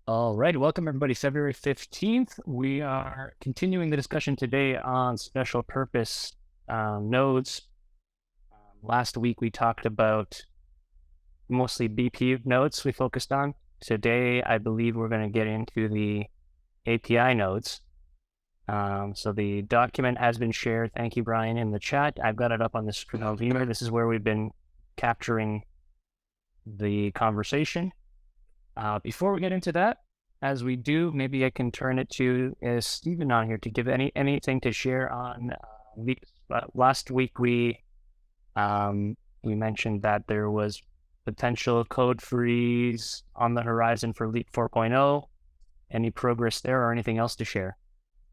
All right, welcome everybody. February 15th. We are continuing the discussion today on special purpose nodes. Last week we talked about mostly BP nodes we focused on. Today, I believe we're going to get into the API nodes. So the document has been shared. Thank you, Brian, in the chat. I've got it up on the screen on Beamer. This is where we've been capturing the conversation. Before we get into that, as we do, maybe I can turn it to Stephen on here to give anything to share on last week. We mentioned that there was potential code freeze on the horizon for Leap 4.0. Any progress there or anything else to share?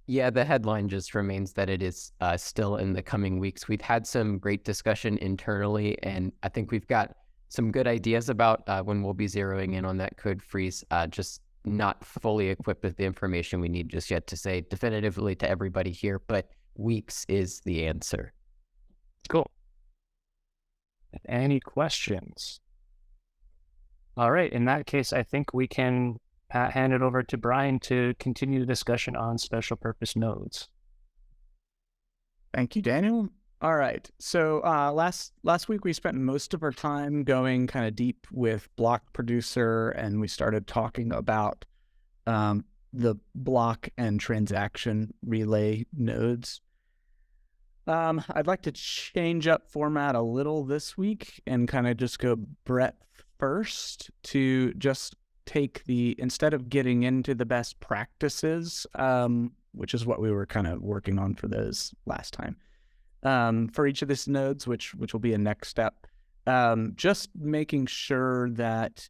Yeah, the headline just remains that it is still in the coming weeks. We've had some great discussion internally, and I think we've got some good ideas about when we'll be zeroing in on that code freeze, just not fully equipped with the information we need just yet to say definitively to everybody here, but weeks is the answer. Cool. Any questions? All right, in that case, I think we can hand it over to Brian to continue the discussion on special purpose nodes. Thank you, Daniel. All right. So last week we spent most of our time going kind of deep with block producer, and we started talking about the block and transaction relay nodes. I'd like to change up format a little this week and kind of just go breadth first to just take instead of getting into the best practices, which is what we were kind of working on for those last time. For each of these nodes, which will be a next step, just making sure that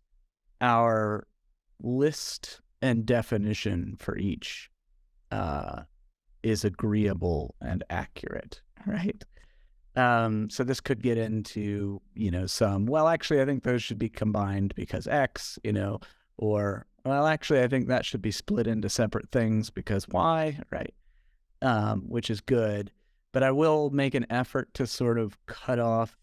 our list and definition for each is agreeable and accurate, right? So this could get into, some, well, actually, I think those should be combined because X, or, well, actually, I think that should be split into separate things because Y, right? Which is good. But I will make an effort to sort of cut off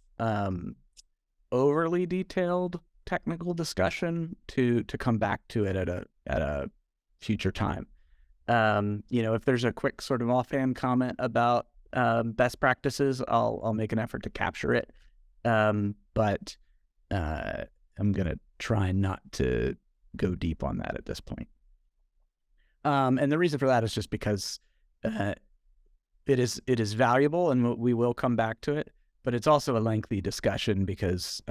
overly detailed technical discussion to come back to it at a future time. If there's a quick sort of offhand comment about best practices, I'll make an effort to capture it. But I'm going to try not to go deep on that at this point. And the reason for that is just because it is valuable, and we will come back to it, but it's also a lengthy discussion because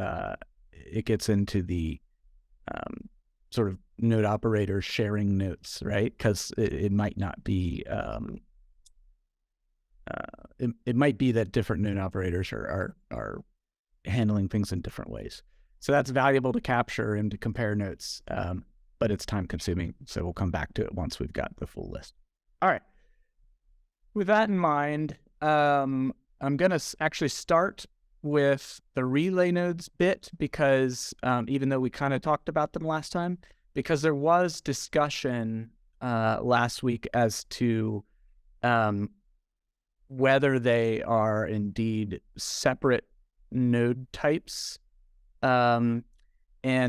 it gets into the sort of node operators sharing notes, right? Because it might not be, it might be that different node operators are handling things in different ways. So that's valuable to capture and to compare notes, but it's time consuming. So we'll come back to it once we've got the full list. All right. With that in mind, I'm going to actually start with the relay nodes bit because even though we kind of talked about them last time, because there was discussion last week as to whether they are indeed separate node types. And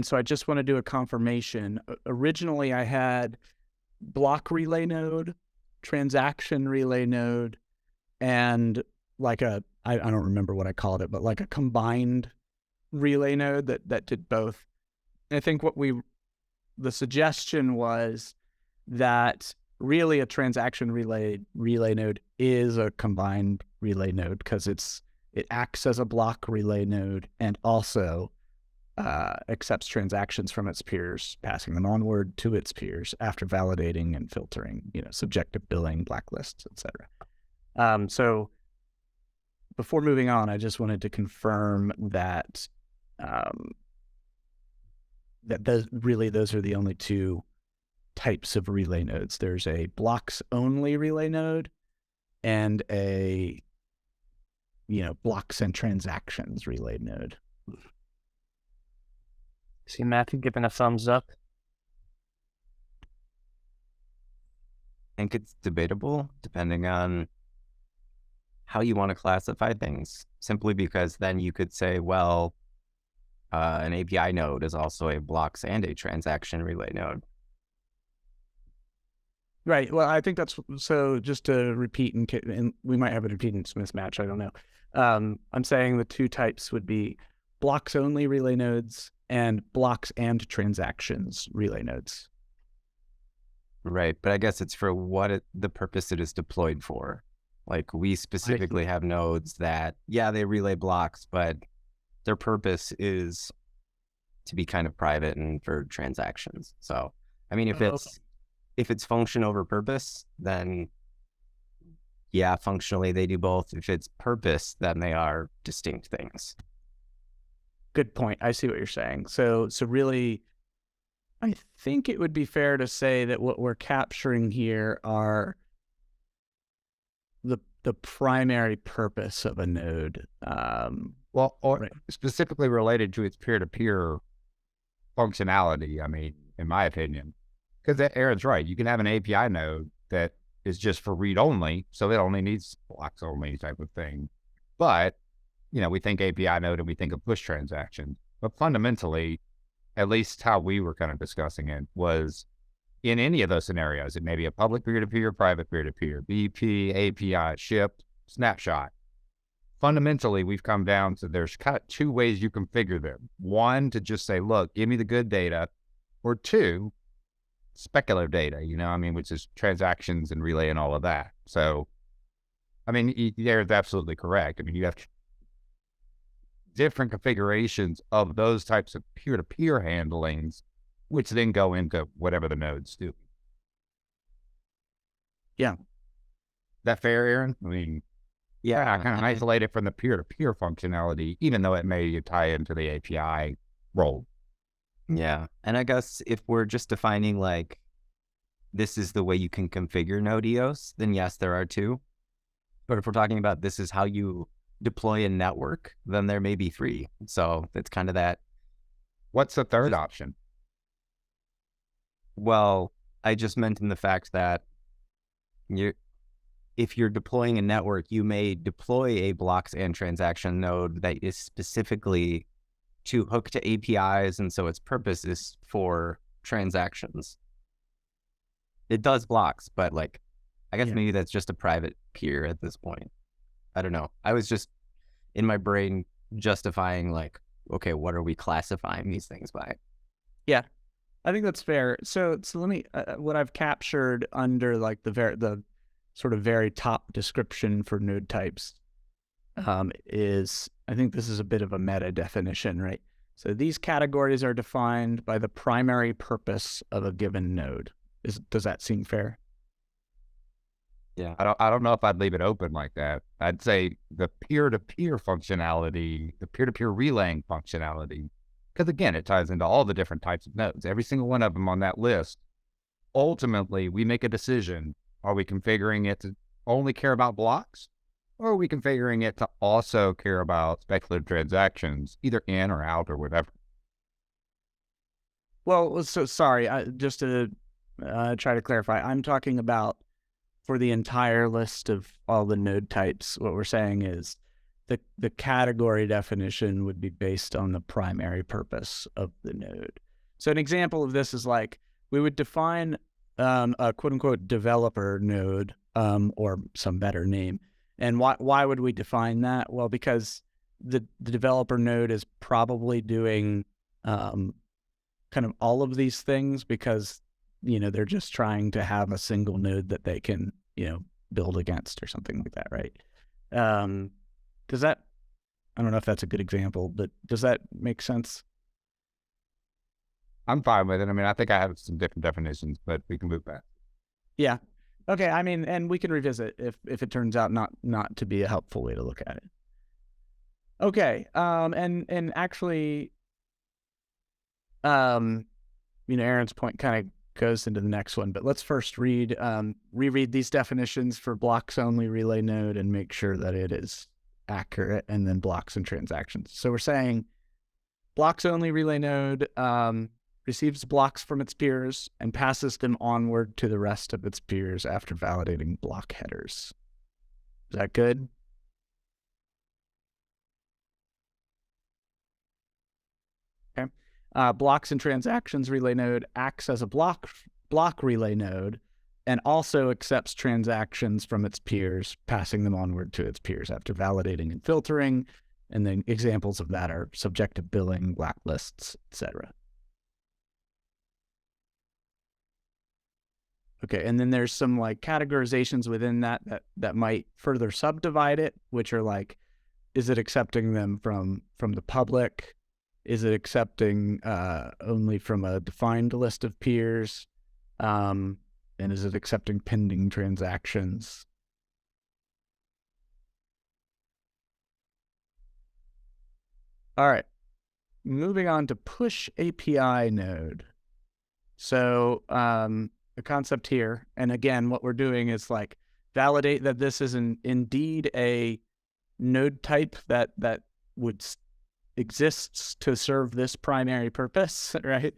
so I just want to do a confirmation. Originally, I had block relay node, transaction relay node, and like I don't remember what I called it, but like a combined relay node that did both. And I think the suggestion was that really a transaction relay node is a combined relay node because it acts as a block relay node and also accepts transactions from its peers, passing them onward to its peers after validating and filtering, subjective billing, blacklists, etc. So before moving on, I just wanted to confirm that those are the only two types of relay nodes. There's a blocks only relay node and a blocks and transactions relay node. See Matthew giving a thumbs up. I think it's debatable depending on how you want to classify things, simply because then you could say, well, an API node is also a blocks and a transaction relay node. Right. Well, I think that's so. Just to repeat, and we might have a impedance mismatch. I don't know. I'm saying the two types would be blocks only relay nodes and blocks and transactions relay nodes. Right. But I guess it's for the purpose it is deployed for. Like we specifically have nodes that, yeah, they relay blocks, but their purpose is to be kind of private and for transactions. So, I mean, if it's function over purpose, then yeah, functionally they do both. If it's purpose, then they are distinct things. Good point. I see what you're saying. So really, I think it would be fair to say that what we're capturing here are the primary purpose of a node. Well, or Right. specifically related to its peer-to-peer functionality, I mean, in my opinion. Because Aaron's right. You can have an API node that is just for read-only, so it only needs blocks-only type of thing. But, we think API node and we think of push transactions. But fundamentally, at least how we were kind of discussing it, was in any of those scenarios, it may be a public peer-to-peer, private peer-to-peer, BP, API, shipped, snapshot. Fundamentally, we've come down to there's kind of two ways you configure them. One, to just say, look, give me the good data. Or two, speculative data, which is transactions and relay and all of that. So, I mean, Aaron's absolutely correct. I mean, you have different configurations of those types of peer-to-peer handlings, which then go into whatever the nodes do. Yeah. That fair, Aaron? I mean, yeah, kind of isolate it from the peer-to-peer functionality, even though it may tie into the API role. Yeah. And I guess if we're just defining like, this is the way you can configure Node EOS, then yes, there are two. But if we're talking about this is how you deploy a network, then there may be three. So it's kind of that. What's the third option? Well, I just mentioned the fact that if you're deploying a network, you may deploy a blocks and transaction node that is specifically to hook to APIs, and so its purpose is for transactions. It does blocks, but I guess maybe that's just a private peer at this point. I don't know. I was just in my brain justifying okay, what are we classifying these things by? Yeah, I think that's fair. So let me what I've captured under the sort of very top description for node types is, I think this is a bit of a meta definition, right? So these categories are defined by the primary purpose of a given node. Does that seem fair? Yeah. I don't know if I'd leave it open like that. I'd say the peer-to-peer functionality, the peer-to-peer relaying functionality, because again, it ties into all the different types of nodes. Every single one of them on that list. Ultimately, we make a decision. Are we configuring it to only care about blocks? Or are we configuring it to also care about speculative transactions, either in or out or whatever? Well, so sorry, just to try to clarify, I'm talking about for the entire list of all the node types. What we're saying is the category definition would be based on the primary purpose of the node. So an example of this is we would define a quote unquote developer node or some better name. And why would we define that? Well, because the developer node is probably doing kind of all of these things because, they're just trying to have a single node that they can, build against or something like that, right? Does that, I don't know if that's a good example, but does that make sense? I'm fine with it. I mean, I think I have some different definitions, but we can move back. Yeah. Okay. I mean, and we can revisit if it turns out not to be a helpful way to look at it. Okay. And actually, Aaron's point kind of goes into the next one, but let's first reread these definitions for blocks only relay node and make sure that it is accurate, and then blocks and transactions. So we're saying blocks only relay node receives blocks from its peers and passes them onward to the rest of its peers after validating block headers. Is that good? Okay. Blocks and transactions relay node acts as a block relay node and also accepts transactions from its peers, passing them onward to its peers after validating and filtering. And then examples of that are subjective billing, blacklists, etc. Okay, and then there's some like categorizations within that might further subdivide it, which are like, is it accepting them from the public? Is it accepting only from a defined list of peers? And is it accepting pending transactions? All right, moving on to push API node. So the concept here, and again, what we're doing is like validate that this is indeed a node type that would exists to serve this primary purpose, right?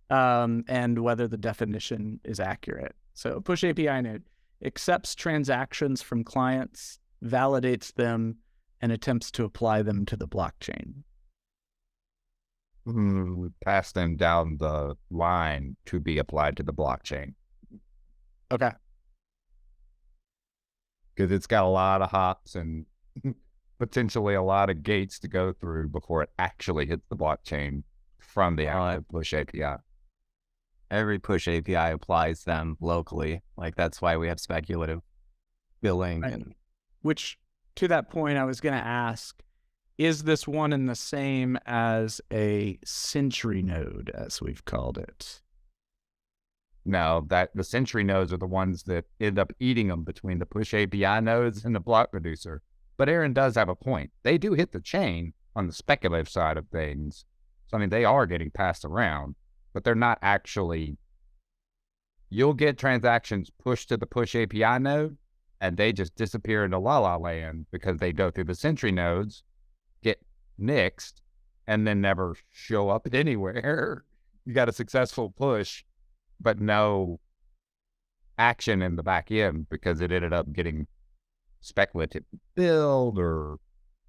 And whether the definition is accurate. So push API node accepts transactions from clients, validates them, and attempts to apply them to the blockchain. We pass them down the line to be applied to the blockchain. Okay. Because it's got a lot of hops and potentially a lot of gates to go through before it actually hits the blockchain from the active push API. Every push API applies them locally. Like that's why we have speculative billing. Right. And which, to that point, I was going to ask, is this one and the same as a Sentry node, as we've called it? No, that the Sentry nodes are the ones that end up eating them between the push API nodes and the block producer. But Aaron does have a point. They do hit the chain on the speculative side of things. So, I mean, they are getting passed around, but they're not actually. You'll get transactions pushed to the push API node, and they just disappear into La La Land because they go through the Sentry nodes, get nixed, and then never show up anywhere. You got a successful push, but no action in the back end because it ended up getting speculative build or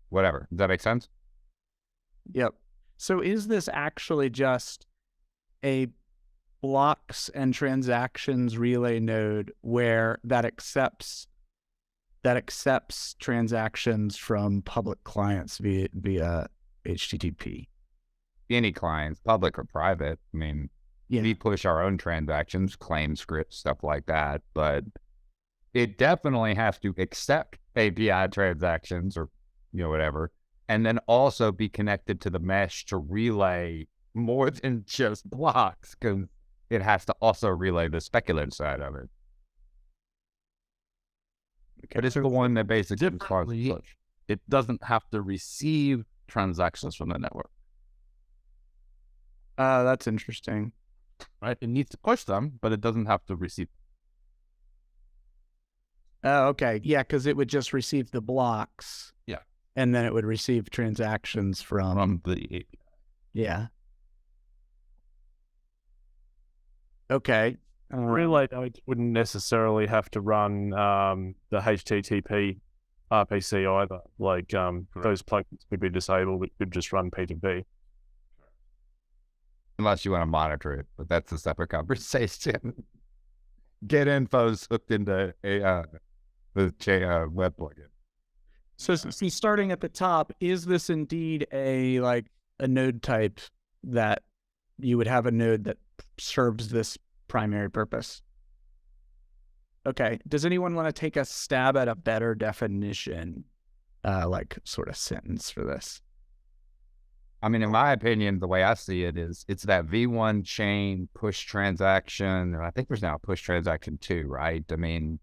whatever. Does that make sense? Yep. So is this actually just a blocks and transactions relay node where that accepts transactions from public clients via HTTP? Any clients, public or private. I mean, we push our own transactions, claim scripts, stuff like that, but it definitely has to accept API transactions or, whatever, and then also be connected to the mesh to relay more than just blocks, because it has to also relay the speculative side of it. Okay. But it's the one that basically differently, it doesn't have to receive transactions from the network. That's interesting. Right? It needs to push them, but it doesn't have to receive. Oh, okay. Yeah, because it would just receive the blocks. Yeah. And then it would receive transactions from the API. Yeah. Okay. Relay nodes wouldn't necessarily have to run the HTTP RPC either. Like those plugins could be disabled. It could just run P2P. Unless you want to monitor it, but that's a separate conversation. Get info's hooked into the web plugin. So starting at the top, is this indeed a node type that you would have a node that serves this primary purpose? Okay. Does anyone want to take a stab at a better definition, sort of sentence for this? I mean, in my opinion, the way I see it is it's that V1 chain push transaction. I think there's now a push transaction too, right? I mean,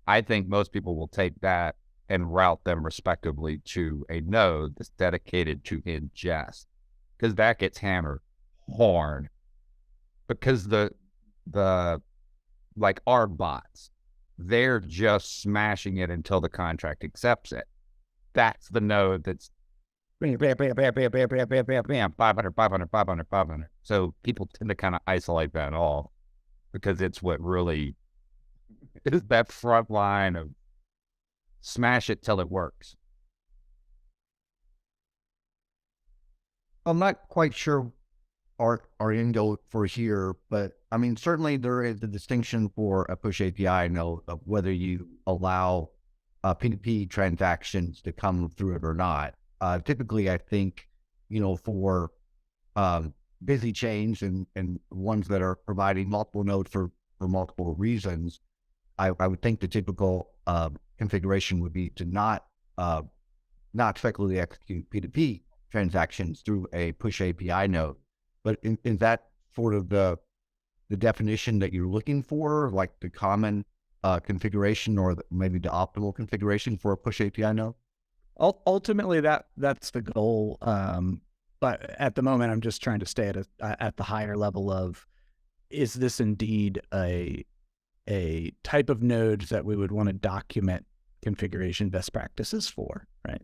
I think most people will take that and route them respectively to a node that's dedicated to ingest, because that gets hammered hard. Because the our bots, they're just smashing it until the contract accepts it. That's the node that's bam, bam, bam, bam, bam, bam, bam, bam, bam, bam, 500, 500, 500, 500. So people tend to kind of isolate that all because it's what really is that front line of smash it till it works. I'm not quite sure are in go for here, but I mean, certainly there is a distinction for a push API node of whether you allow P2P transactions to come through it or not. Typically, I think, for busy chains and ones that are providing multiple nodes for multiple reasons, I would think the typical configuration would be to not speculatively execute P2P transactions through a push API node. But is that sort of the definition that you're looking for, like the common configuration or maybe the optimal configuration for a push API node? Ultimately, that's the goal. But at the moment, I'm just trying to stay at the higher level of, is this indeed a type of node that we would want to document configuration best practices for, right?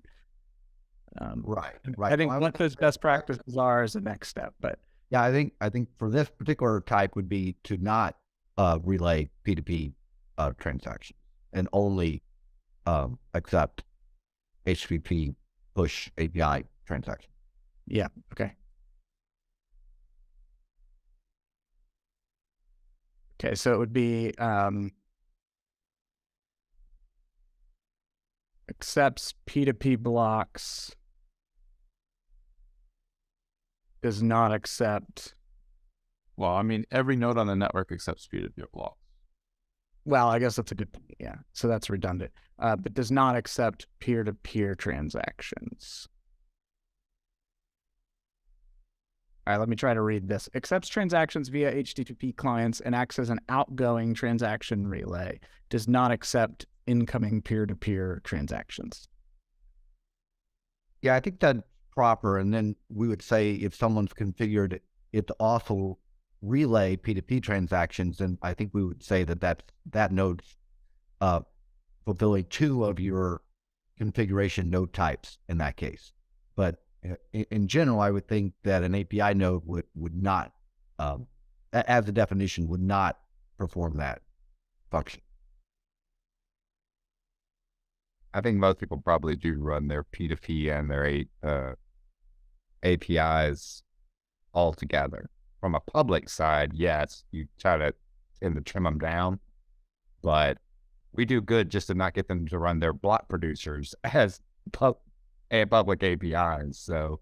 Right. I think what those best practices are is the next step. But yeah, I think for this particular type would be to not relay P2P transactions and only accept HTTP push API transactions. yeah, okay. Okay, so it would be accepts P2P blocks, does not accept. Well, I mean, every node on the network accepts P2P blocks. Well, I guess that's a good point. Yeah, so that's redundant. But does not accept peer-to-peer transactions. All right, let me try to read this. Accepts transactions via HTTP clients and acts as an outgoing transaction relay. Does not accept incoming peer-to-peer transactions. Yeah, I think that's proper. And then we would say if someone's configured it to also relay P2P transactions, then I think we would say that node's fulfilling two of your configuration node types in that case. But in general, I would think that an API node would not, as a definition, would not perform that function. I think most people probably do run their P2P and their APIs all together. From a public side, yes, you try to trim them down, but we do good just to not get them to run their block producers as public APIs. So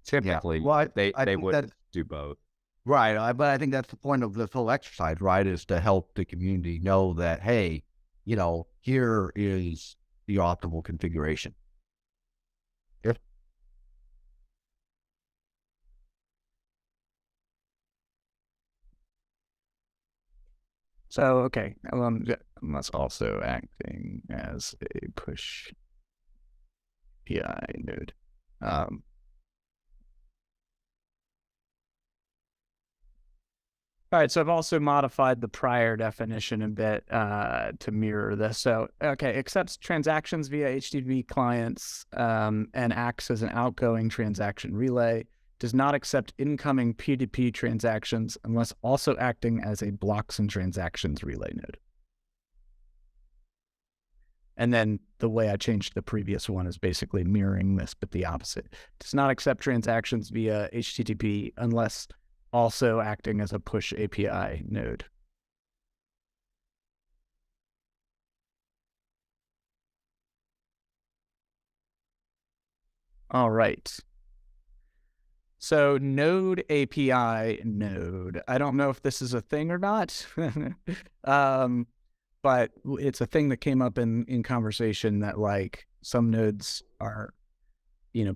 typically, they would do both. Right, but I think that's the point of this whole exercise, right? Is to help the community know that, hey, here is the optimal configuration. Yep. So, okay, that's also acting as a push API node. All right, so I've also modified the prior definition a bit to mirror this. So, okay, accepts transactions via HTTP clients and acts as an outgoing transaction relay. Does not accept incoming P2P transactions unless also acting as a blocks and transactions relay node. And then the way I changed the previous one is basically mirroring this, but the opposite. Does not accept transactions via HTTP unless also acting as a push API node. All right. So node API node. I don't know if this is a thing or not, but it's a thing that came up in conversation that like some nodes are,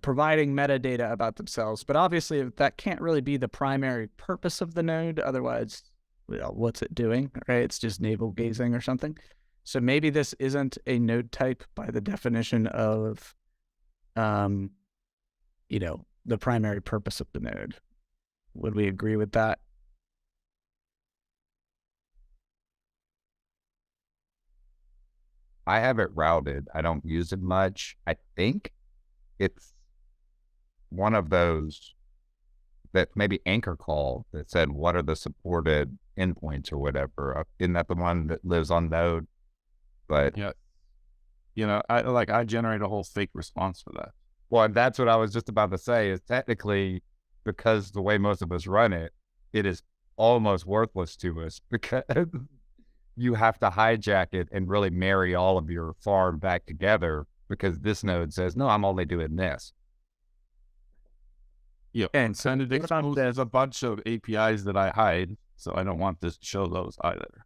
providing metadata about themselves, but obviously that can't really be the primary purpose of the node. Otherwise, what's it doing, right? It's just navel gazing or something. So maybe this isn't a node type by the definition of, the primary purpose of the node. Would we agree with that? I have it routed. I don't use it much. I think it's one of those that maybe Anchor call that said, what are the supported endpoints or whatever? Isn't that the one that lives on node? But yeah, I generate a whole fake response for that. Well, that's what I was just about to say is technically because the way most of us run it, it is almost worthless to us because you have to hijack it and really marry all of your farm back together because this node says, no, I'm only doing this. Yeah, And so and it exposes a bunch of APIs that I hide, so I don't want to show those either.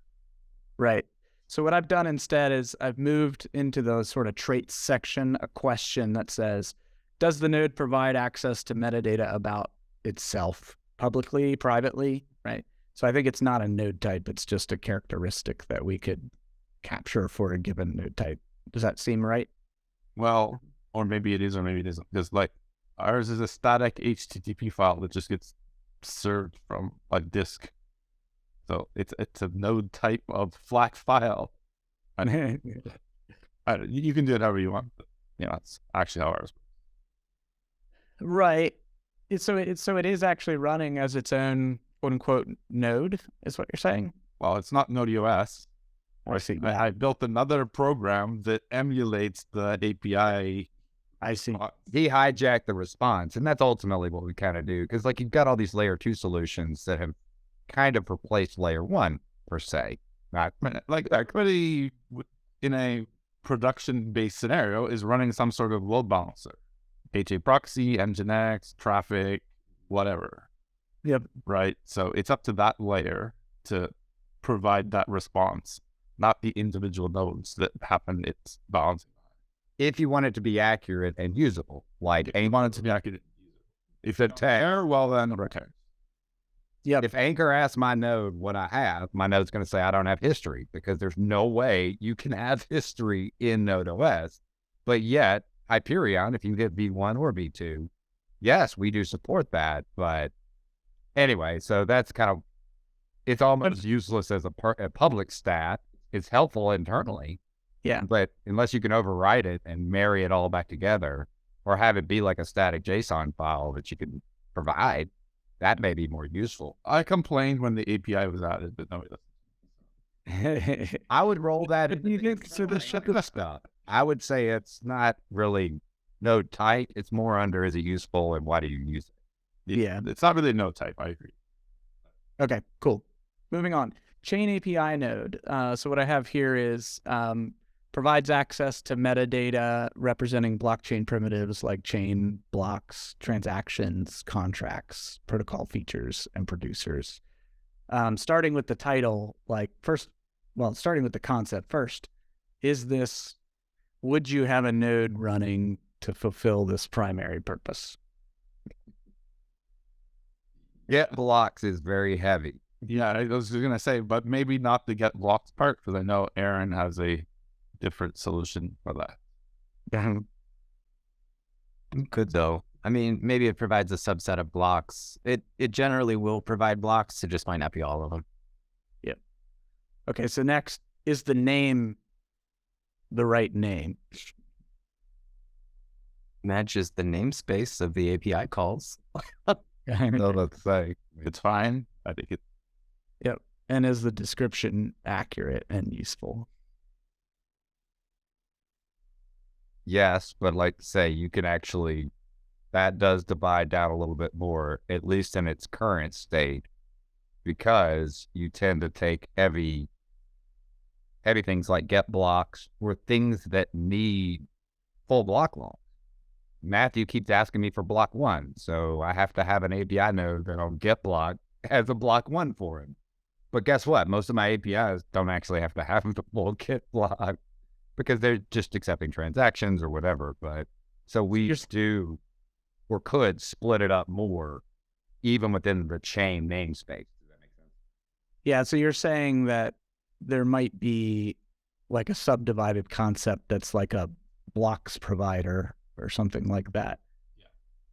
Right. So what I've done instead is I've moved into the sort of traits section a question that says, does the node provide access to metadata about itself publicly, privately, right? So I think it's not a node type. It's just a characteristic that we could capture for a given node type. Does that seem right? Well, or maybe it is, or maybe it isn't. Because like ours is a static HTTP file that just gets served from a disk. So it's a node type of FLAC file. And you can do it however you want. But, it's actually how ours. Right. So it is actually running as its own quote unquote node, is what you're saying? Well, it's not Node EOS. I see. I built another program that emulates the API. I see. He hijacked the response, and that's ultimately what we kind of do. Because like you've got all these layer 2 solutions that have kind of replaced layer 1 per se. Not Like everybody in a production-based scenario is running some sort of load balancer. HA proxy, Nginx, traffic, whatever. Yep. Right? So it's up to that layer to provide that response, not the individual nodes that happen its balancing. if you want it to be accurate and usable, like If you want it to be accurate. If it's error, well then return. Yeah. if Anchor asks my node what I have, my node's going to say I don't have history because there's no way you can have history in Node OS. But yet, Hyperion, if you get V1 or V2, yes, we do support that. But anyway, so that's kind of, it's almost useless as a public stat. It's helpful internally. Yeah. But unless you can override it and marry it all back together or have it be like a static JSON file that you can provide, that may be more useful. I complained when the API was added, but no, I would roll that into the stuff. I would say it's not really node type. It's more under, is it useful and why do you use it? Yeah. It's not really a node type. I agree. Okay, cool. Moving on. Chain API node. So what I have here is provides access to metadata representing blockchain primitives like chain, blocks, transactions, contracts, protocol features, and producers. Starting with the title, starting with the concept first, would you have a node running to fulfill this primary purpose? Get blocks is very heavy. Yeah, I was going to say, but maybe not the get blocks part, because I know Aaron has a different solution for that. Could though. I mean, maybe it provides a subset of blocks. It generally will provide blocks. It just might not be all of them. Yep. Okay, so next, is the name the right name? Matches the namespace of the API calls. So let's say It's fine. I think it. Yep. And is the description accurate and useful? yes, but like to say you can actually, that does divide down a little bit more, at least in its current state, because you tend to take heavy things like get blocks or things that need full block long. Matthew keeps asking me for block 1, so I have to have an API node that on get block has a block 1 for him. But guess what? Most of my APIs don't actually have to have the full get block because they're just accepting transactions or whatever. But so we do or could split it up more even within the chain namespace. Does that make sense? Yeah, so you're saying that there might be like a subdivided concept that's like a blocks provider or something like that.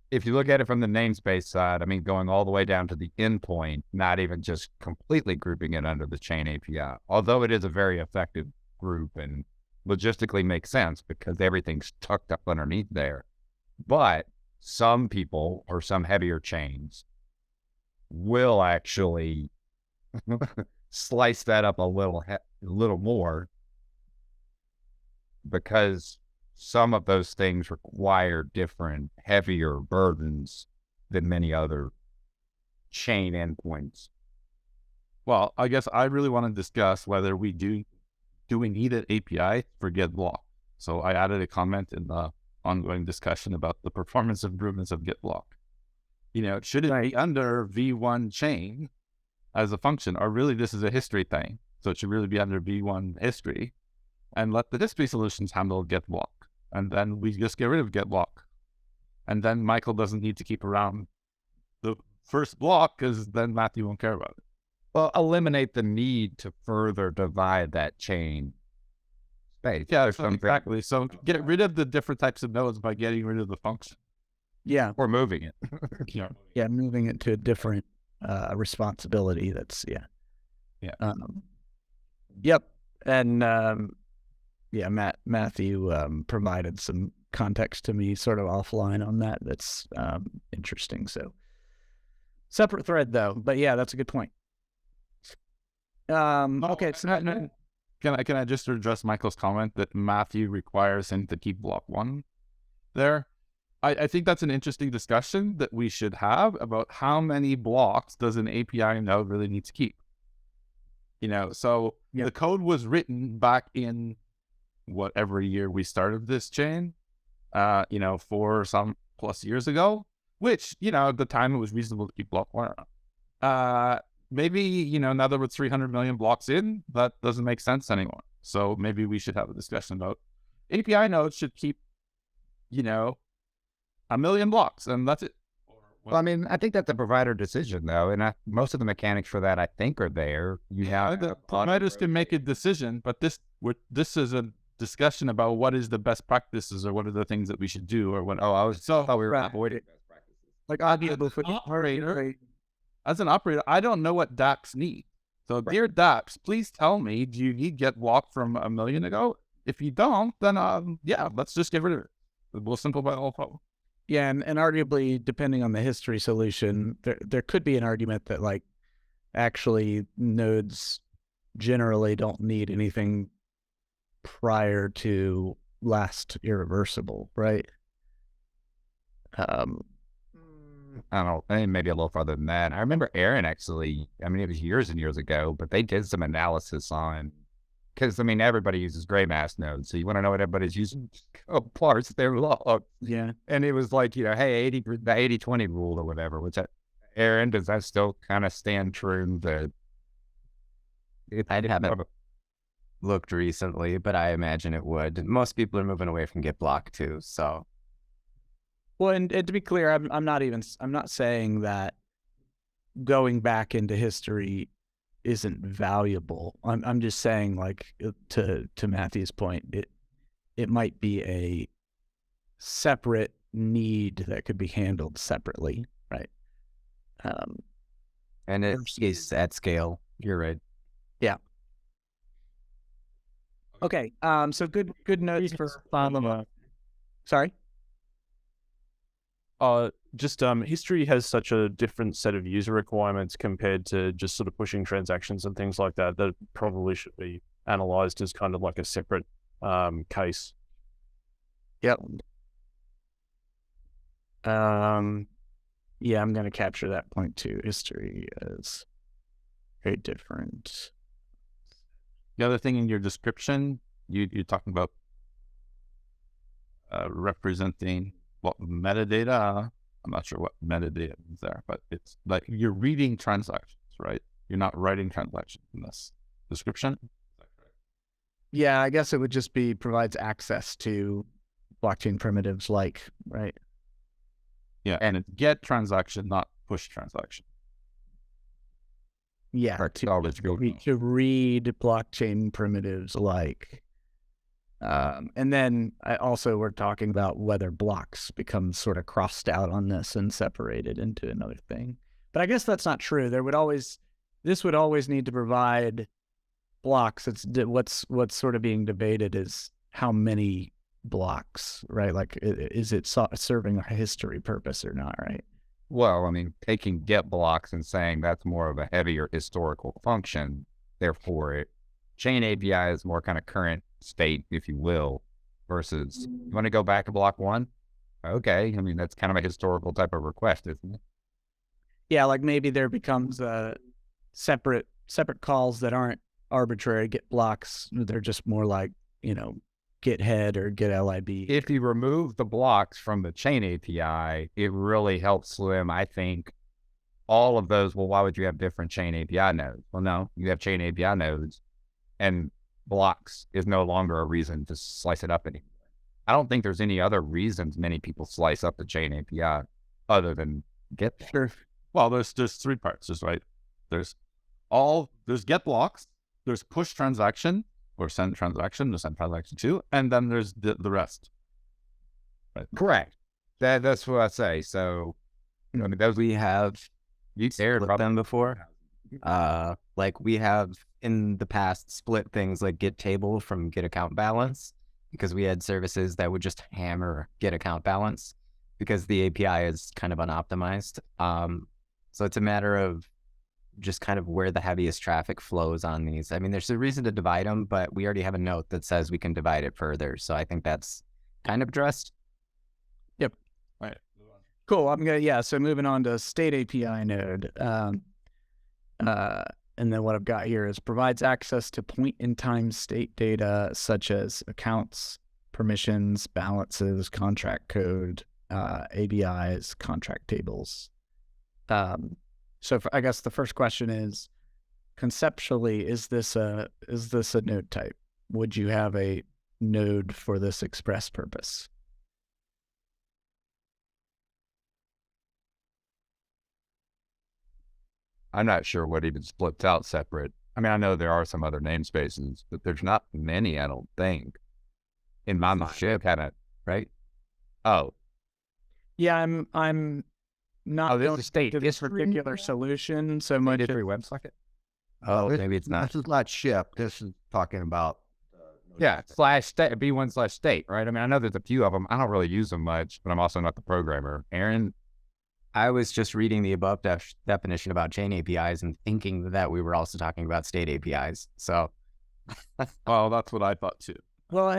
If you look at it from the namespace side, I mean, going all the way down to the endpoint, not even just completely grouping it under the chain API, although it is a very effective group and logistically makes sense because everything's tucked up underneath there. But some people or some heavier chains will actually slice that up a little more because some of those things require different, heavier burdens than many other chain endpoints. Well, I guess I really want to discuss whether we need an API for get block. So I added a comment in the ongoing discussion about the performance improvements of get block. Should it be under V1 chain as a function, or really this is a history thing? So it should really be under V1 history, and let the history solutions handle get block, and then we just get rid of get block, and then Michael doesn't need to keep around the first block because then Matthew won't care about it. Well, eliminate the need to further divide that chain space. Yeah, exactly. So get rid of the different types of nodes by getting rid of the function. Yeah. Or moving it. Yeah, moving it to a different responsibility. That's Yep. And Matthew provided some context to me sort of offline on that. That's interesting. So separate thread though, but yeah, that's a good point. Okay. So can I just address Michael's comment that Matthew requires him to keep block one there? I think that's an interesting discussion that we should have about how many blocks does an API node really need to keep. The code was written back in whatever year we started this chain, 4 some plus years ago, which, at the time it was reasonable to keep block one around. Maybe, now that we're 300 million blocks in, that doesn't make sense anymore. So maybe we should have a discussion about API nodes should keep, 1 million blocks, and that's it. Well, I mean, I think that's a provider decision, though, and most of the mechanics for that, I think, are there. The providers can make a decision, but this is a discussion about what is the best practices or what are the things that we should do or what. I thought we were avoiding best practices. Like as an operator, I don't know what DApps need. So, dear DApps, please tell me, do you need get block from 1 million ago? If you don't, then let's just get rid of it. We'll simplify the whole problem. Yeah, and arguably, depending on the history solution, there could be an argument that like actually nodes generally don't need anything prior to last irreversible, right? I don't know, maybe a little farther than that. I remember Aaron actually, it was years and years ago, but they did some analysis on, because everybody uses gray mass nodes, so you want to know what everybody's using, go parse their log. Yeah. And it was like, hey, the 80-20 rule or whatever, which Aaron, does that still kind of stand true? I haven't looked recently, but I imagine it would. Most people are moving away from get block too, so. Well, and to be clear, I'm not saying that going back into history isn't valuable. I'm just saying, like, to Matthew's point, it might be a separate need that could be handled separately, right? And it is at scale. You're right. Yeah. Okay. So good notes for follow-up. Sorry. History has such a different set of user requirements compared to just sort of pushing transactions and things like that, that it probably should be analyzed as kind of like a separate case. Yep. Yeah, I'm going to capture that point too. History is very different. The other thing in your description, you're talking about representing metadata. I'm not sure what metadata is there, but it's like you're reading transactions, right? You're not writing transactions in this description. Yeah, I guess it would just be provides access to blockchain primitives right? Yeah, and it's get transaction, not push transaction. Yeah, to read blockchain primitives like. And then we're talking about whether blocks become sort of crossed out on this and separated into another thing. But I guess that's not true. This would always need to provide blocks. What's sort of being debated is how many blocks, right? Like, is it serving a history purpose or not, right? Well, taking get blocks and saying that's more of a heavier historical function, therefore chain API is more kind of current state, if you will, versus you want to go back to block one? okay, I mean, that's kind of a historical type of request, isn't it? Yeah, like maybe there becomes separate calls that aren't arbitrary get blocks. They're just more like, get head or get lib. If you remove the blocks from the chain API, it really helps Slim, I think, all of those. Well, why would you have different chain API nodes? Well, no, you have chain API nodes, and blocks is no longer a reason to slice it up anymore. I don't think there's any other reasons many people slice up the chain API other than get blocks. Sure. Well, there's 3 parts, right? There's get blocks, there's push transaction or send transaction, the send transaction 2, and then there's the rest. Right. Correct. That's what I say. So, I mean, those We have split them before. Like we have in the past split things like get table from get account balance, because we had services that would just hammer get account balance because the API is kind of unoptimized. So it's a matter of just kind of where the heaviest traffic flows on these. I mean, there's a reason to divide them, but we already have a note that says we can divide it further. So I think that's kind of addressed. Yep. All right. Cool. So moving on to state API node. And then what I've got here is provides access to point-in-time state data such as accounts, permissions, balances, contract code, ABIs, contract tables. I guess the first question is, conceptually, is this a node type? Would you have a node for this express purpose? I'm not sure what even splits out separate. I mean, I know there are some other namespaces, but there's not many, I don't think. In my mind, kind of, right? Oh. Yeah, I'm not this is state. to this particular solution so much. Every WebSocket? Oh, This- maybe it's not. This is not ship. This is talking about. Yeah, /state, B1/state, right? I mean, I know there's a few of them. I don't really use them much, but I'm also not the programmer. Aaron? I was just reading the above definition about chain APIs and thinking that we were also talking about state APIs. So, Well, that's what I thought too. Well,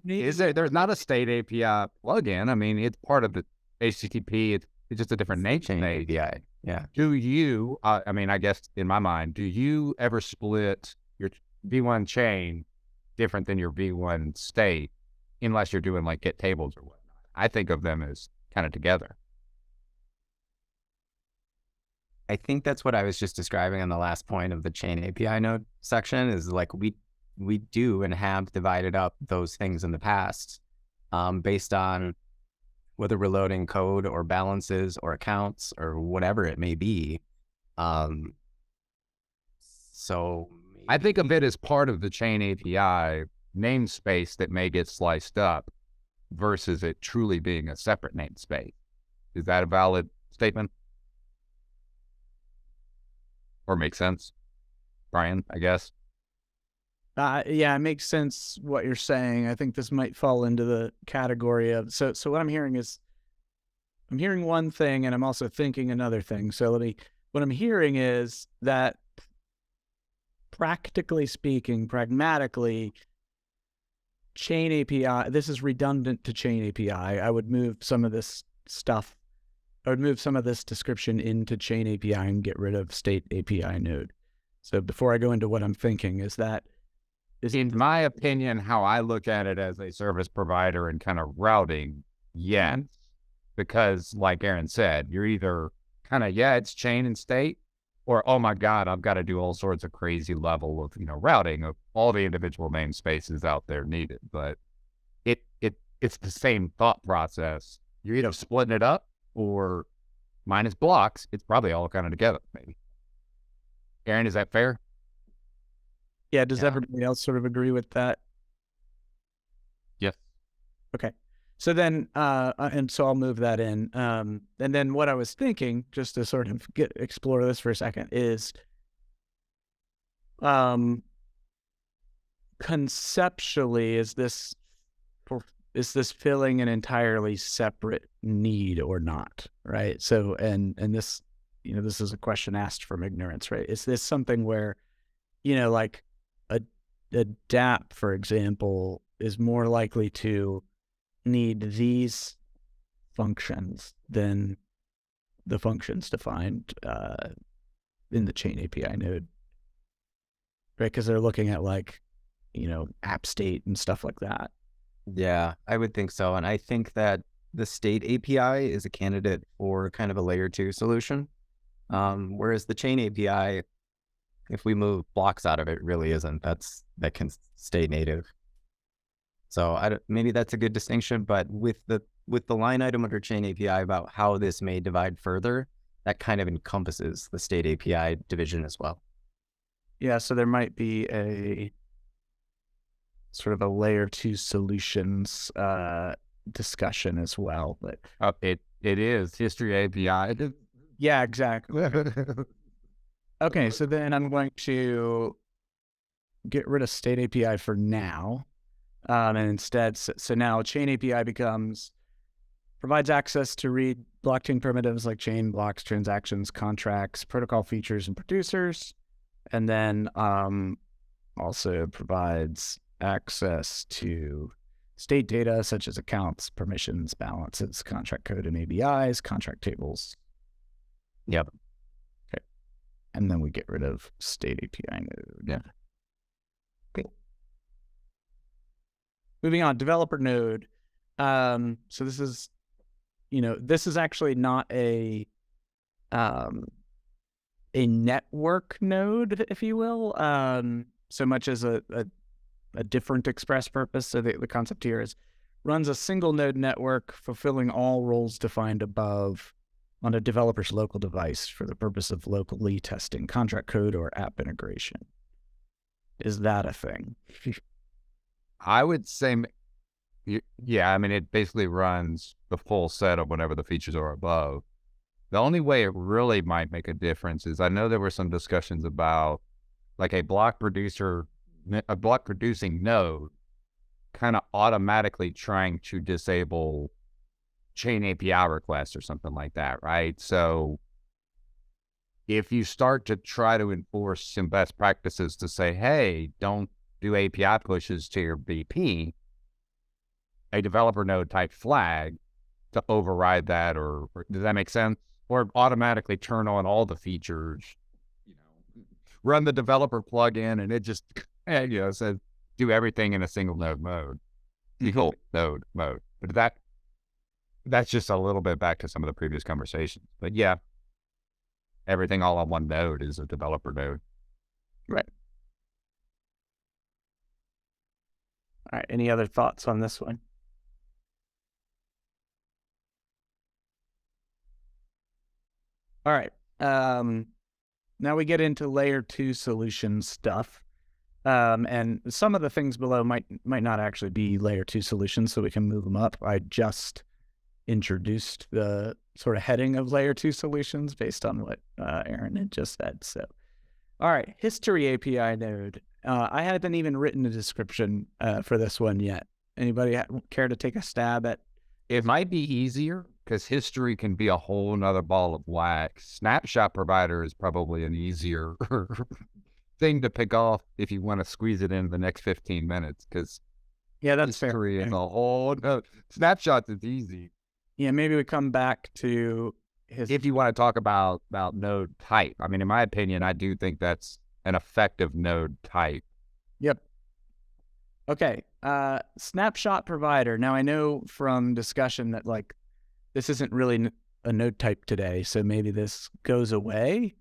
Is there's not a state API plugin. I mean, it's part of the HTTP. It's just a different name. chain API. Yeah. Do you, I mean, I guess in my mind, do you ever split your V1 chain different than your V1 state, unless you're doing like get tables or whatnot? I think of them as kind of together. I think that's what I was just describing on the last point of the chain API node section, is like we do and have divided up those things in the past based on whether we're loading code or balances or accounts or whatever it may be. So I think of it as part of the chain API namespace that may get sliced up versus it truly being a separate namespace. Is that a valid statement? Or make sense? Brian, I guess. Yeah, it makes sense what you're saying. I think this might fall into the category of so what I'm hearing is I'm hearing one thing and I'm also thinking another thing. So what I'm hearing is that pragmatically, chain API, this is redundant to chain API. I would move some of this stuff. I would move some of this description into chain API and get rid of state API node. So before I go into what I'm thinking, In my opinion, how I look at it as a service provider and kind of routing, yes, because like Aaron said, you're either kind of, it's chain and state, or, oh my God, I've got to do all sorts of crazy level of, routing of all the individual namespaces out there needed. But it's the same thought process. You're either splitting it up or minus blocks. It's probably all kind of together, maybe. Aaron, is that fair? Yeah, does everybody else sort of agree with that? Yes. Okay. So then, and so I'll move that in. And then what I was thinking, just to sort of explore this for a second, is conceptually, is this filling an entirely separate need or not? Right. So, and this, this is a question asked from ignorance, right? Is this something where, like a DApp, for example, is more likely to need these functions than the functions defined in the chain API node, right? Because they're looking at like, app state and stuff like that. Yeah, I would think so. And I think that the state API is a candidate for kind of a layer 2 solution. Whereas the chain API, if we move blocks out of it, really isn't. That can stay native. So maybe that's a good distinction, but with the line item under chain API about how this may divide further, that kind of encompasses the state API division as well. Yeah, so there might be a sort of a layer 2 solutions discussion as well, but it is history API. yeah, exactly. Okay, so then I'm going to get rid of state API for now, and instead, so now chain API provides access to read blockchain primitives like chain, blocks, transactions, contracts, protocol features, and producers, and then also provides access to state data such as accounts, permissions, balances, contract code and ABIs, contract tables. Yep. Okay. And then we get rid of state API node. Yeah. Cool. Moving on, developer node. So this is, this is actually not a network node, if you will, so much as a different express purpose. So the concept here is runs a single node network fulfilling all roles defined above on a developer's local device for the purpose of locally testing contract code or app integration. Is that a thing? I would say, yeah, I mean, it basically runs the full set of whatever the features are above. The only way it really might make a difference is I know there were some discussions about like a block producing node kind of automatically trying to disable chain API requests or something like that, right? So if you start to try to enforce some best practices to say, hey, don't do API pushes to your BP, a developer node type flag to override that, or does that make sense? Or automatically turn on all the features, run the developer plugin, and it just, says do everything in a single node mode, single node mode. But that's just a little bit back to some of the previous conversations. But yeah, everything all on one node is a developer node. Right. All right. Any other thoughts on this one? All right. Now we get into layer 2 solution stuff. And some of the things below might not actually be layer 2 solutions, so we can move them up. I just introduced the sort of heading of layer 2 solutions based on what Aaron had just said. So, all right, history API node. I haven't even written a description for this one yet. Anybody care to take a stab at? It might be easier because history can be a whole nother ball of wax. Snapshot provider is probably an easier thing to pick off if you want to squeeze it in the next 15 minutes, because that's history fair. is a whole snapshots is easy. Yeah, maybe we come back to if you want to talk about node type. I mean, in my opinion, I do think that's an effective node type. Yep. Okay. Snapshot provider. Now I know from discussion that like this isn't really a node type today, so maybe this goes away.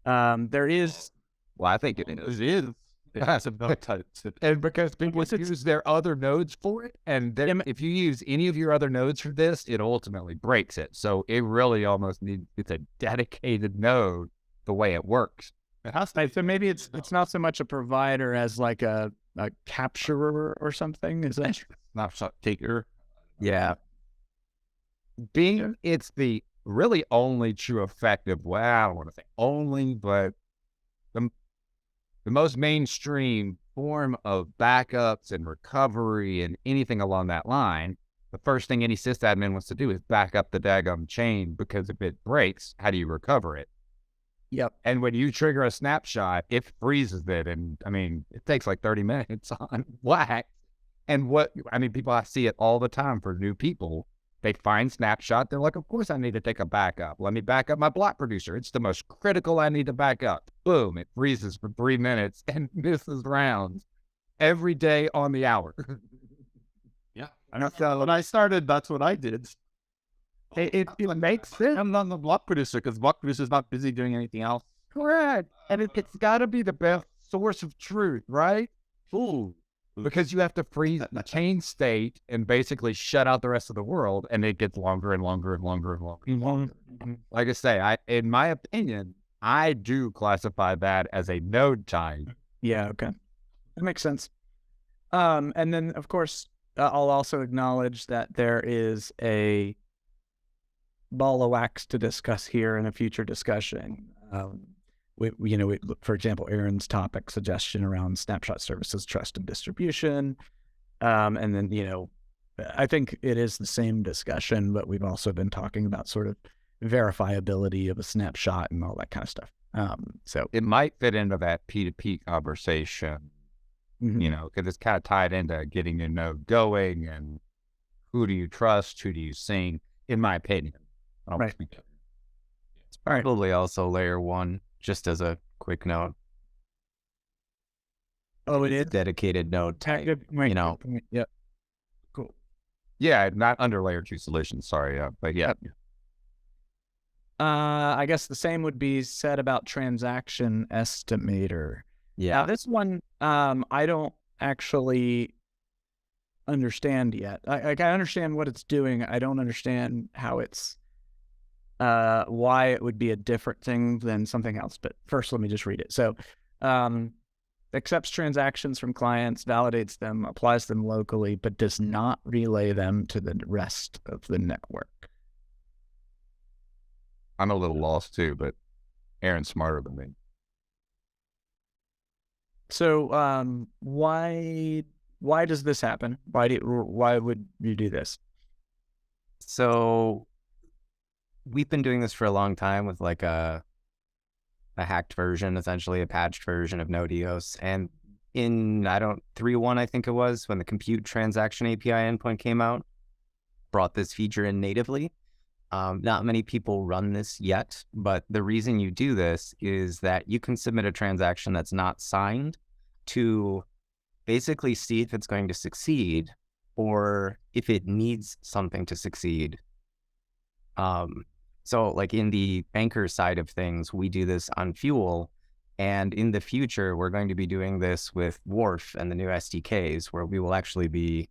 There is. Well, I think it is. It has a node type. And because people use their other nodes for it, and if you use any of your other nodes for this, it ultimately breaks it. So it really almost it's a dedicated node the way it works. It has to. So maybe it's not so much a provider as like a capturer or something. Is that Snapshot taker? Yeah. It's the really only true effective. Well, I don't want to say only, but the most mainstream form of backups and recovery and anything along that line, the first thing any sysadmin wants to do is back up the daggum chain, because if it breaks, how do you recover it? Yep. And when you trigger a snapshot, it freezes it. And I mean, it takes like 30 minutes on wax. And people, I see it all the time for new people. They find Snapshot. They're like, of course I need to take a backup. Let me back up my block producer. It's the most critical I need to back up. Boom, it freezes for 3 minutes and misses rounds every day on the hour. Yeah. And so when I started, that's what I did. It makes sense. I'm not the block producer because block producer is not busy doing anything else. Correct. And it's got to be the best source of truth, right? Ooh. Because you have to freeze the chain state and basically shut out the rest of the world, and it gets longer and longer and longer and longer and longer. Like I say, in my opinion, I do classify that as a node time. Yeah, okay. That makes sense. And then, of course, I'll also acknowledge that there is a ball of wax to discuss here in a future discussion. For example, Aaron's topic suggestion around snapshot services, trust and distribution. And then, I think it is the same discussion, but we've also been talking about sort of verifiability of a snapshot and all that kind of stuff. So it might fit into that P2P conversation, because it's kind of tied into getting your node going and who do you trust, who do you sync, in my opinion. Right. It's probably also layer one, just as a quick note. Oh, it is Dedicated node type, Yeah. Cool. Yeah, not under layer 2 solutions, sorry. But yeah. I guess the same would be said about transaction estimator. Yeah. Now, this one, I don't actually understand yet. I understand what it's doing. I don't understand how it's, why it would be a different thing than something else. But first, let me just read it. So, accepts transactions from clients, validates them, applies them locally, but does not relay them to the rest of the network. I'm a little lost too, but Aaron's smarter than me. So, why does this happen? Why would you do this? So we've been doing this for a long time with like a hacked version, essentially a patched version of Node EOS. And in 3.1, I think it was, when the compute transaction API endpoint came out, brought this feature in natively. Not many people run this yet, but the reason you do this is that you can submit a transaction that's not signed to basically see if it's going to succeed or if it needs something to succeed. So like in the banker side of things, we do this on Fuel. And in the future, we're going to be doing this with Wharf and the new SDKs, where we will actually be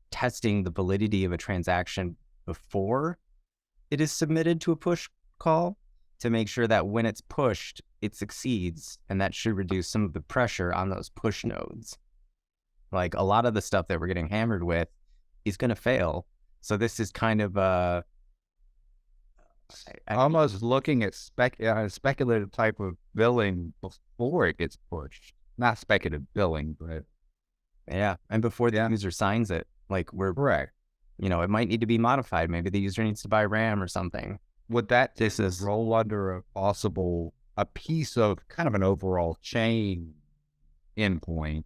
testing the validity of a transaction before it is submitted to a push call to make sure that when it's pushed, it succeeds. And that should reduce some of the pressure on those push nodes. Like a lot of the stuff that we're getting hammered with is going to fail. So this is kind of almost looking at speculative type of billing before it gets pushed. Not speculative billing, but yeah. And before the user signs it, like we're correct. It might need to be modified. Maybe the user needs to buy RAM or something. Would that roll under a piece of kind of an overall chain endpoint?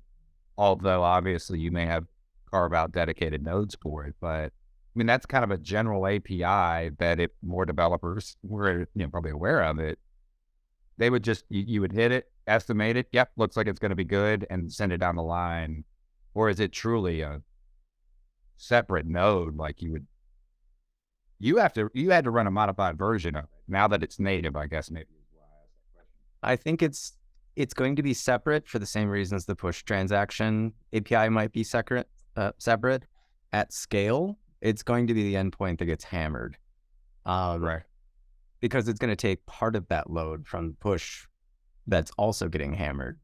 Although obviously you may have carve out dedicated nodes for it, but I mean, that's kind of a general API that if more developers were probably aware of it, they would just, you would hit it, estimate it. Yep, looks like it's going to be good, and send it down the line. Or is it truly a separate node? Like you had to run a modified version of it. Now that it's native, I guess maybe is why I asked that question. I think it's going to be separate for the same reasons the push transaction API might be separate. At scale, it's going to be the endpoint that gets hammered. Right. Because it's going to take part of that load from push that's also getting hammered.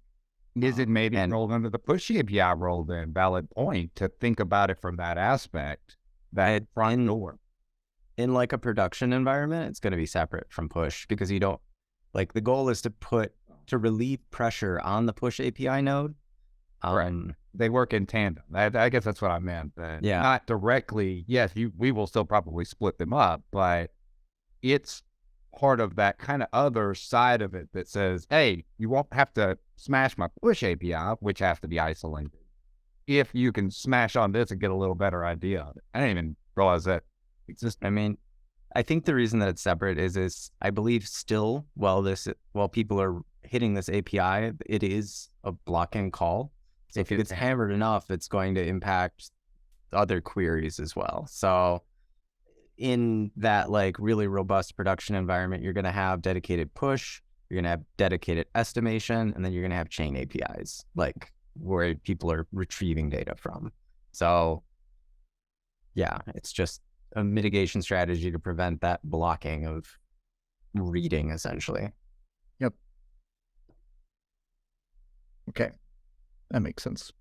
Is it maybe rolled under the push API role then? Valid point to think about it from that aspect, that front door. In like a production environment, it's going to be separate from push because you don't, like the goal is to relieve pressure on the push API node. Right. They work in tandem. I guess that's what I meant. Yeah. Not directly. Yes, we will still probably split them up, but it's part of that kind of other side of it that says, hey, you won't have to smash my push API, which has to be isolated, if you can smash on this and get a little better idea of it. I didn't even realize that I mean, I think the reason that it's separate is I believe still while people are hitting this API, it is a block-in call. So if it gets hammered enough, it's going to impact other queries as well. So in that like really robust production environment, you're going to have dedicated push, you're going to have dedicated estimation, and then you're going to have chain APIs, like where people are retrieving data from. So yeah, it's just a mitigation strategy to prevent that blocking of reading, essentially. Yep. Okay. That makes sense.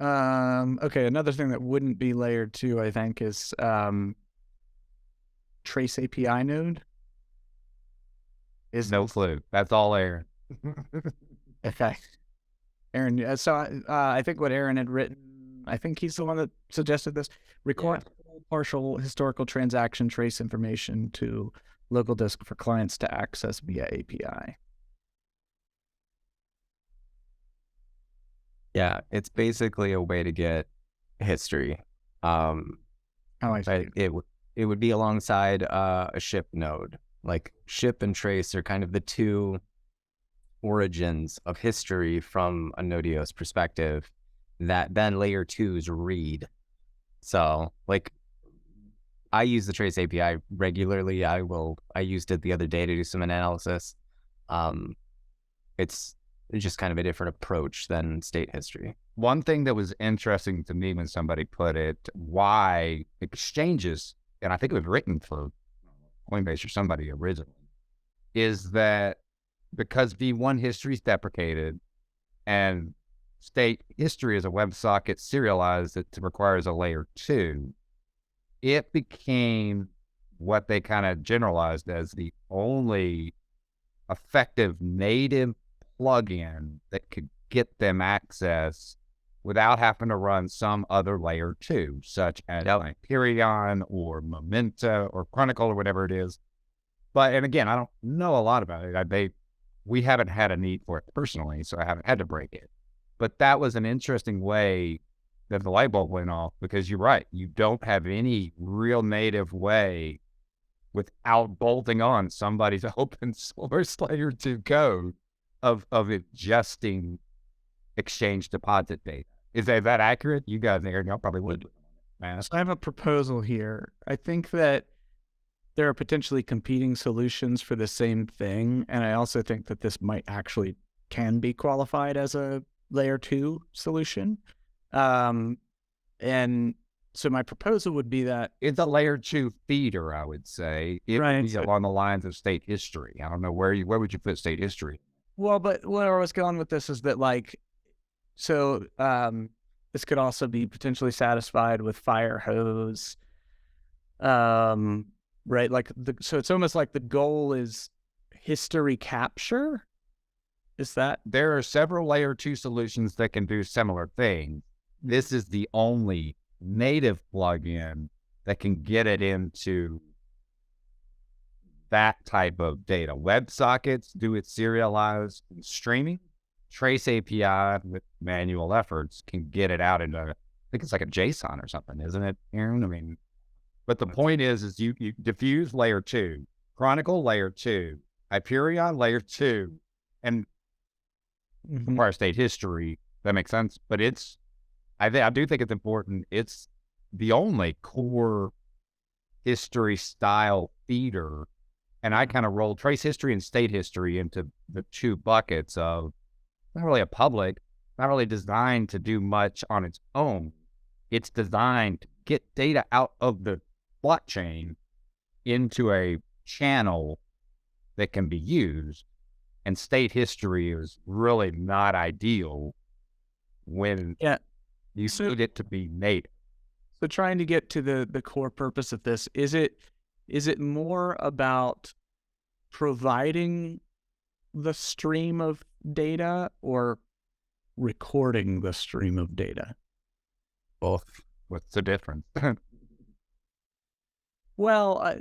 Okay, another thing that wouldn't be layer 2, I think, is trace API node. No clue. That's all Aaron. Okay. Aaron, so I think what Aaron had written, I think he's the one that suggested this, record partial historical transaction trace information to local disk for clients to access via API. Yeah, it's basically a way to get history. How I see it. It would be alongside a ship node. Like ship and trace are kind of the two origins of history from a Node EOS perspective that then layer 2s read. So like I use the trace API regularly. I used it the other day to do some analysis. It's just kind of a different approach than state history. One thing that was interesting to me when somebody put it, why exchanges, and I think it was written for Coinbase or somebody originally, is that because V1 history is deprecated and state history as a WebSocket serialized, it requires a layer 2. It became what they kind of generalized as the only effective native plugin that could get them access without having to run some other layer 2, such as Hyperion or Memento or Chronicle or whatever it is. But, and again, I don't know a lot about it. We haven't had a need for it personally, so I haven't had to break it. But that was an interesting way that the light bulb went off, because you're right. You don't have any real native way without bolting on somebody's open source layer 2 code of ingesting exchange deposit data. Is that accurate? You guys there, y'all probably would. So I have a proposal here. I think that there are potentially competing solutions for the same thing, and I also think that this might actually can be qualified as a layer 2 solution. And so my proposal would be that it's a layer 2 feeder, I would say. It would be along the lines of state history. I don't know where would you put state history? Well, but where I was going with this is that this could also be potentially satisfied with Firehose. Right? So it's almost like the goal is history capture. Is that? There are several layer 2 solutions that can do similar things. This is the only native plugin that can get it into that type of data. WebSockets do it serialized in streaming. Trace API with manual efforts can get it out into, I think it's like a JSON or something, isn't it, Aaron? I mean, but the point is you diffuse layer 2, Chronicle layer 2, Hyperion layer 2, and require state history. That makes sense. But I do think it's important. It's the only core history style feeder. And I kind of roll trace history and state history into the 2 buckets of not really a public, not really designed to do much on its own. It's designed to get data out of the blockchain into a channel that can be used. And state history is really not ideal when you need it to be native. So trying to get to the core purpose of this, is it more about providing the stream of data or recording the stream of data? Both. What's the difference? Well,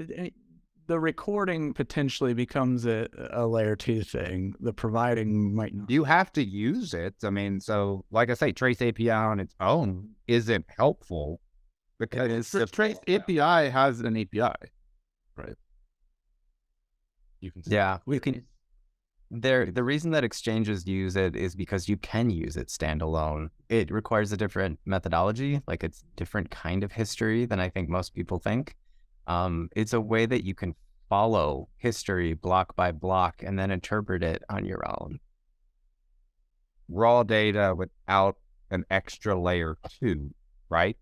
the recording potentially becomes a layer 2 thing. The providing might not. You have to use it. I mean, so like I say, Trace API on its own isn't helpful, because Trace API has an API, right? You can we can. The reason that exchanges use it is because you can use it standalone. It requires a different methodology, like it's different kind of history than I think most people think. It's a way that you can follow history block by block and then interpret it on your own. raw data without an extra layer 2, right?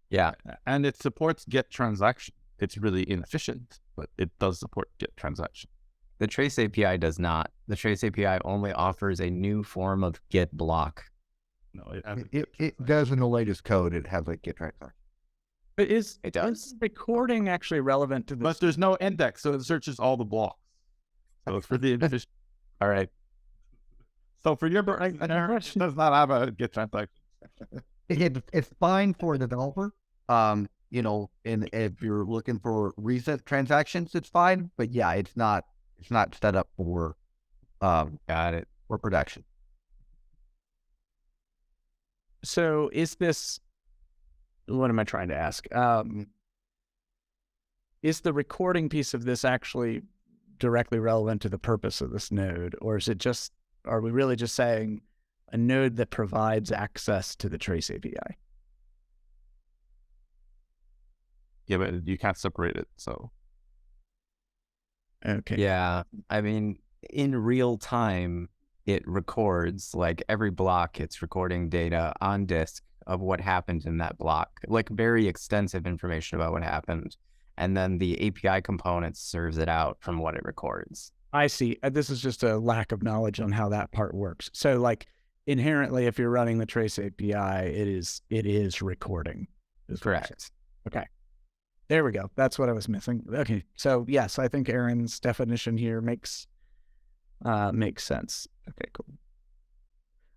Yeah. And it supports GET transaction. It's really inefficient, but it does support GET transaction. The Trace API does not. The Trace API only offers a new form of GET block. No, it has It does in the latest code. It has like GET transaction. But is recording actually relevant to this? But there's no index, so it searches all the blocks. So it's really inefficient. All right. So for your it does not have a GET transaction. It's fine for a developer. And if you're looking for recent transactions, it's fine. But yeah, it's not set up for Got it. for production. So is this, what am I trying to ask? Is the recording piece of this actually directly relevant to the purpose of this node? Or is it just, are we really just saying a node that provides access to the Trace API? Yeah, but you can't separate it, so. Okay. Yeah. I mean, in real time, it records, like every block, it's recording data on disk of what happened in that block, like very extensive information about what happened. And then the API component serves it out from what it records. I see. This is just a lack of knowledge on how that part works. So like inherently, if you're running the Trace API, it is recording. Is Correct. Okay. There we go. That's what I was missing. Okay. So yes, I think Aaron's definition here makes sense. Okay, cool.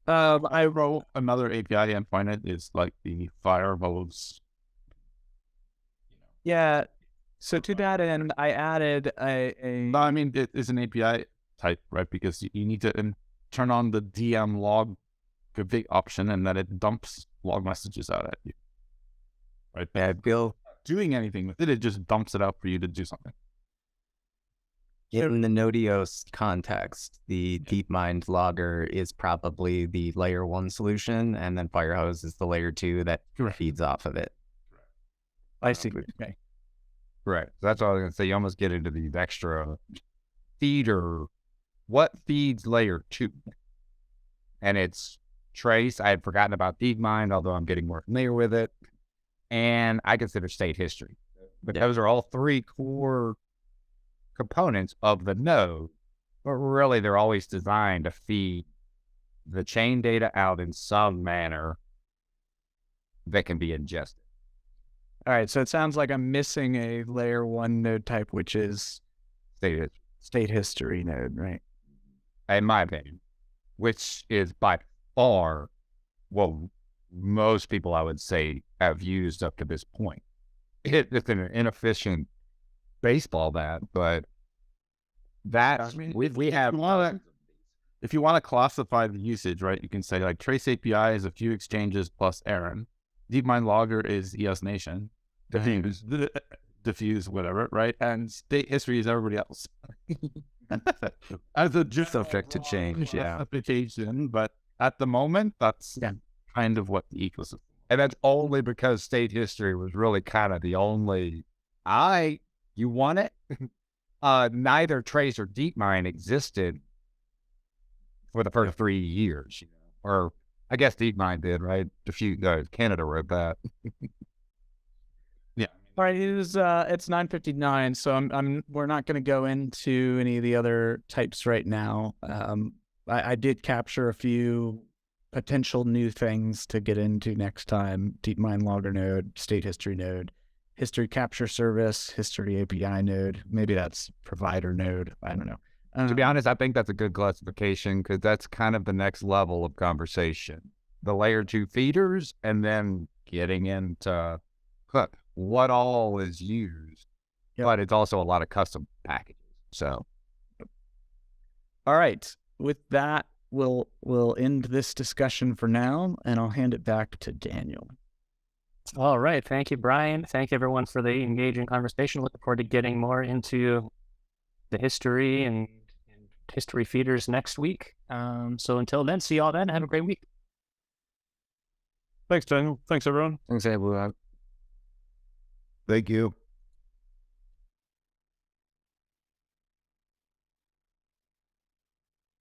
I wrote another API endpoint. It is like the fire hose. Yeah. So to that end, I added No, I mean, it is an API type, right? Because you need to turn on the DM log config option, and then it dumps log messages out at you. Right? Yeah, Bill, Doing anything with it, it just dumps it out for you to do something. in the Node.EOS context, the DeepMind logger is probably the layer 1 solution, and then Firehose is the layer 2 that feeds off of it. I see. Okay. Right. That's all I was going to say. You almost get into these extra feeder. What feeds layer 2? And it's Trace. I had forgotten about DeepMind, although I'm getting more familiar with it. And I consider state history. But those are all 3 core components of the node. But really, they're always designed to feed the chain data out in some manner that can be ingested. All right. So it sounds like I'm missing a layer 1 node type, which is state history node, right? In my opinion, which is by far what most people, I would say, have used up to this point. It's an inefficient baseball bat, but that's, we have... If you want to classify the usage, right, you can say like Trace API is a few exchanges plus Aaron. DeepMind Logger is EOS Nation. Diffuse, whatever, right? And state history is everybody else. As a Subject to change, yeah. Classification, but at the moment, that's kind of what the ecosystem. And that's only because state history was really kind of the only, you want it? Neither Trace or DeepMind existed for the first 3 years, or I guess DeepMind did, right? Canada wrote that. Yeah. All right, it's 9:59, so we're not going to go into any of the other types right now. I did capture a few potential new things to get into next time: DeepMind Logger node, state history node, history capture service, history API node. Maybe that's provider node. I don't know. To be honest, I think that's a good classification because that's kind of the next level of conversation. The layer 2 feeders, and then getting into what all is used, but it's also a lot of custom packages. So, all right, with that, we'll end this discussion for now, and I'll hand it back to Daniel. All right. Thank you, Brian. Thank you, everyone, for the engaging conversation. Looking forward to getting more into the history and history feeders next week. So until then, see y'all then. Have a great week. Thanks, Daniel. Thanks, everyone. Thanks, everyone. Thank you.